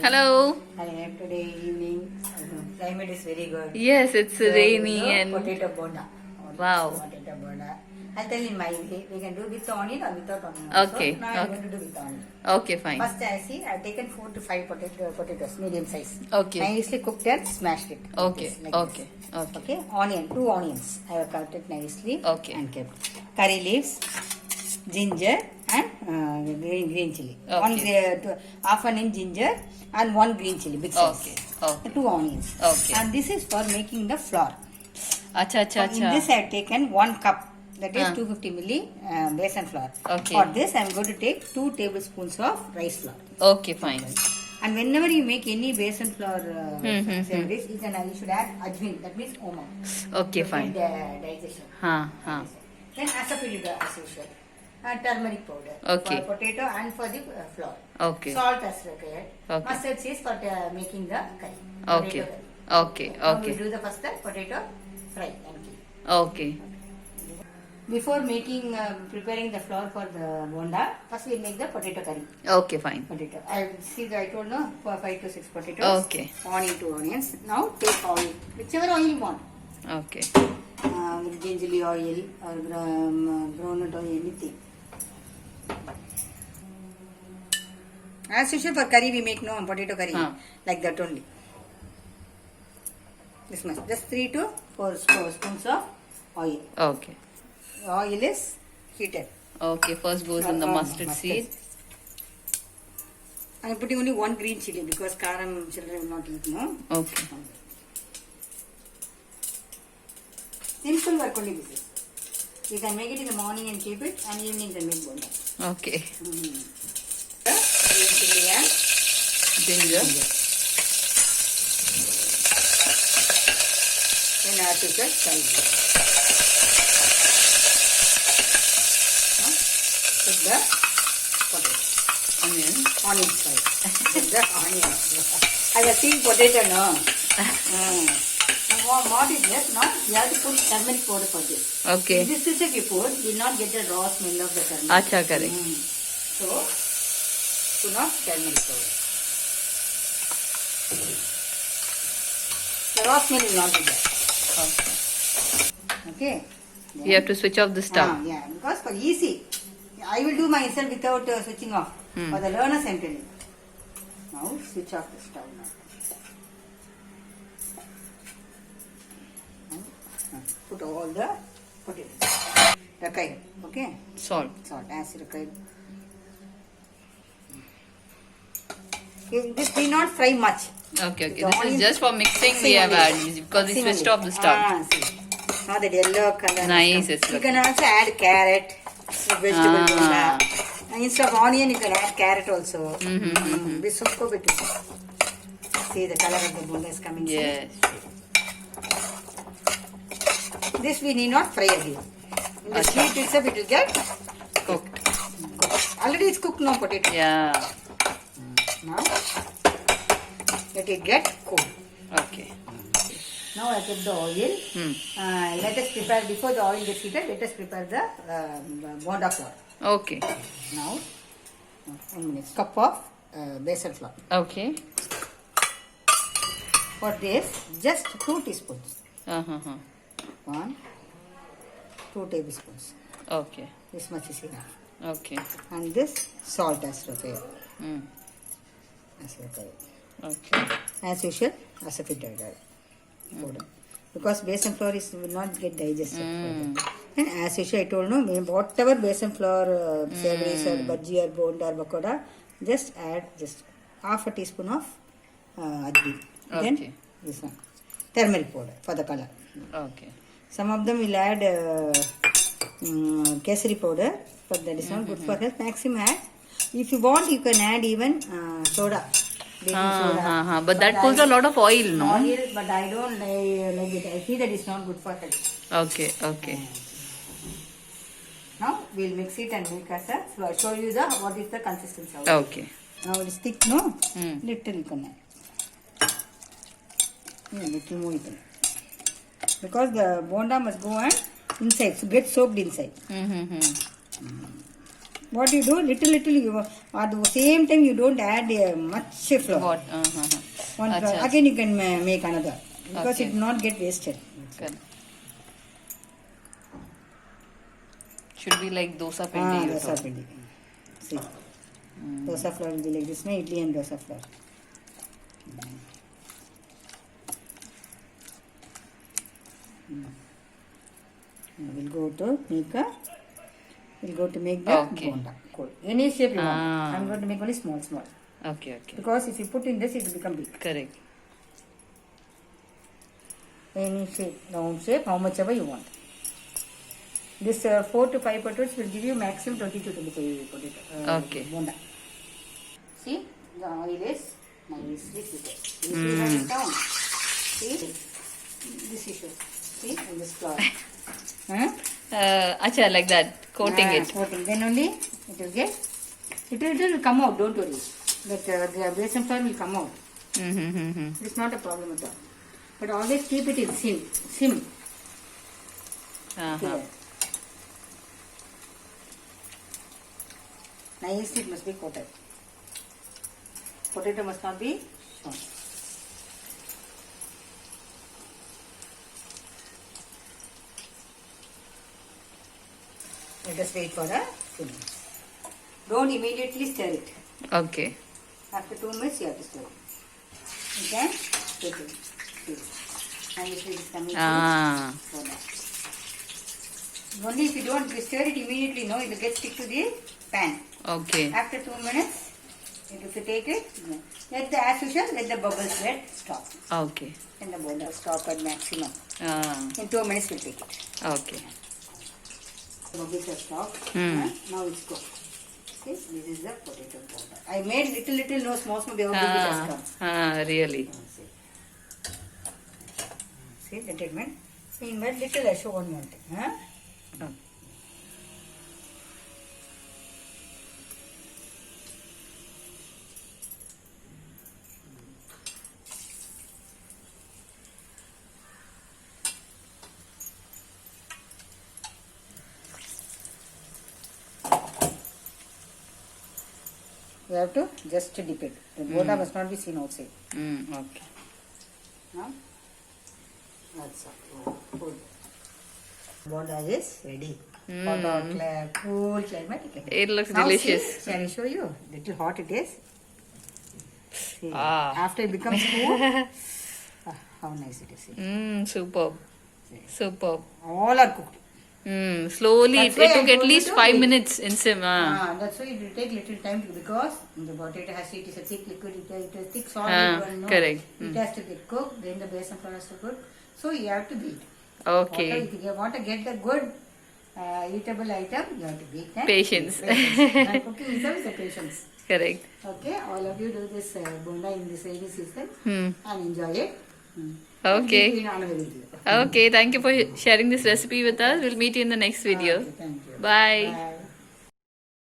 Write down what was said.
Hello. Hi, today evening. Climate is very good. Yes, it's So, rainy we do and potato bonda. wow. Potato bonda. I'll tell in my way. We can do with onion or without onion. Okay, So now I'm okay. going to do with onion. Okay, fine. First, I see I've taken 4 to 5 potatoes, medium size. Okay. Nicely cooked and smashed it. Okay, Like okay, this. okay. Okay. Onion, 2 onions. I have cut it nicely. Okay. And kept curry leaves, ginger, and green chili. Okay. Half an inch ginger and 1 green chili, big size. Okay, okay. 2 onions. Okay. And this is for making the flour. Acha, acha, In this acha. I have taken 1 cup. That is 250 milli besan flour. Okay. For this I am going to take 2 tablespoons of rice flour. Okay, fine. And whenever you make any besan flour sandwich, you should add ajwain. That means oma. Okay, To fine. aid, digestion. Huh. Then ASOEFITIDA as usual. Turmeric powder. Okay. For potato and for the flour. Okay. Salt as required. Okay. Mustard seeds for making the curry. Okay. Potato curry. Okay, Now we okay. do the first potato fry and keep. Okay. Before preparing the flour for the bonda, first we make the potato curry. Okay, fine. Potato. I told no, for 5 to 6 potatoes. Okay. Onion, 2 onions. Now take oil, whichever oil you want. Okay. With gingerly oil or groundnut oil, anything. As usual for curry we make no potato curry like that only. This much, just 3 to 4 spoons of oil. Okay. Oil is heated. Okay, first goes in the mustard seed. I am putting only 1 green chili because karam children will not eat, no? Okay. Simple work only this is. You can make it in the morning and keep it, and evening you can make bonda. Okay. Green chili and Ginger. then add to the curry. Put the potato. Onion fry. Put the onion. I was seeing potato, no? What is this? Now you have to put turmeric powder for this. Okay. This is if you put, you will not get the raw smell of the turmeric. Acha, correct. So, do not turmeric powder. The raw smell will not be there. Okay. You have to switch off the stove. Yeah, because for easy. I will do myself without switching off. For the learners I am telling. Now switch off the stove now. Put all the potatoes. Rakai. Okay. Salt. Salt as required. This need not fry much. Okay. The This is onions- just for mixing we have added because we switched off the stove. See. Now that yellow color. Nice, it's You looking. can also add carrot, vegetable bonda. And instead of onion, you can add carrot also. This also bit. See the color of the bonda is coming. Yes. This we need not fry again. In the heat itself, it will get Cooked. already it's cooked now potato. Yeah. Now let it get cool. Okay. Now I kept the oil. Let us prepare, before the oil gets heated, let us prepare the bonda flour. Okay. Now, 1 minute. Cup of besan flour. Okay. For this, just 2 teaspoons. 1, 2 tablespoons. Okay. This much is enough. Okay. And this salt as required. As required. Okay. As usual, ASOEFITIDA powder. Because besan flour will not get digested. And as usual, I told no, whatever besan flour, savories or bhaji or bonda or bakoda, just add just half a teaspoon of ajwain. Then this one, turmeric powder for the color. Okay. Some of them will add kesari powder, but that is not good for health. Maximum add. If you want, you can add even soda. Baking soda. But that pulls a lot of oil, no? Oil, but I don't like it. I feel that it's not good for health. Okay. Now we'll mix it and make us so I'll show you what is the consistency of it. Okay. Now it is thick, no? Little you can add. Little more you can add. Because the bonda must go and inside, so get soaked inside. what you do, little you, at the same time you don't add much flour. What? One flour. Acha. Again you can make another, because Okay. it will not get wasted. Correct. Should be like dosa pindi. Dosa pindi. See, dosa flour will be like this, idli and dosa flour. We'll go to make the Okay. bonda. Cool. Any shape you want. Ah. I'm going to make only small. Okay. Because if you put in this, it will become big. Correct. Any shape, round shape, how much ever you want. This 4 to 5 potatoes will give you maximum 20 to 25 potato. Okay. Bonda. See, the oil is nicely heated. You see that is down. See, this issue. See, in this flour. Acha, like that, coating it. Coating. Then only it will get. It will come out. Don't worry. That the besan flour will come out. It's not a problem at all. But always keep it in sim. Uh-huh. Nicely it must be coated. Potato must not be shown. Let us wait for a few minutes. Don't immediately stir it. Okay. After 2 minutes you have to stir it. You can take it. See. Nicely it is coming through. Only if you don't stir it immediately, no, it will get stick to the pan. Okay. After 2 minutes, if you take it, as usual, let the bubbles get stop. Okay. And the bonda stop at maximum. In 2 minutes, we'll take it. Okay. The bubbles have stopped. Hmm. Now it's cooked. See, this is the potato bonda. I made little, no small, they have big it has come. Really. See the treatment. Meanwhile, little I show one more thing. You have to just dip it. The bonda must not be seen outside. Okay. Now, that's all. Good. Bonda is ready. Hot, cool climate. It looks Now delicious. See, shall I show you? Little hot it is. See, Ah. after it becomes cool, how nice it is. See. Superb. Superb. All are cooked. Slowly, That's it why I took at told you least to 5 wait. minutes in sim. That's why it will take little time because the potato it is a thick liquid, it is a thick solid one. No? Correct. It has to get cooked, then the besan flour has to cook. So you have to beat. Okay. If you want to get the good eatable item, you have to beat them. Patience. And cooking itself is a patience. Correct. Okay, all of you do this bonda in this rainy season and enjoy it. Okay. In another video. Okay, thank you for sharing this recipe with us. We'll meet you in the next video. Okay, thank you. Bye. Bye.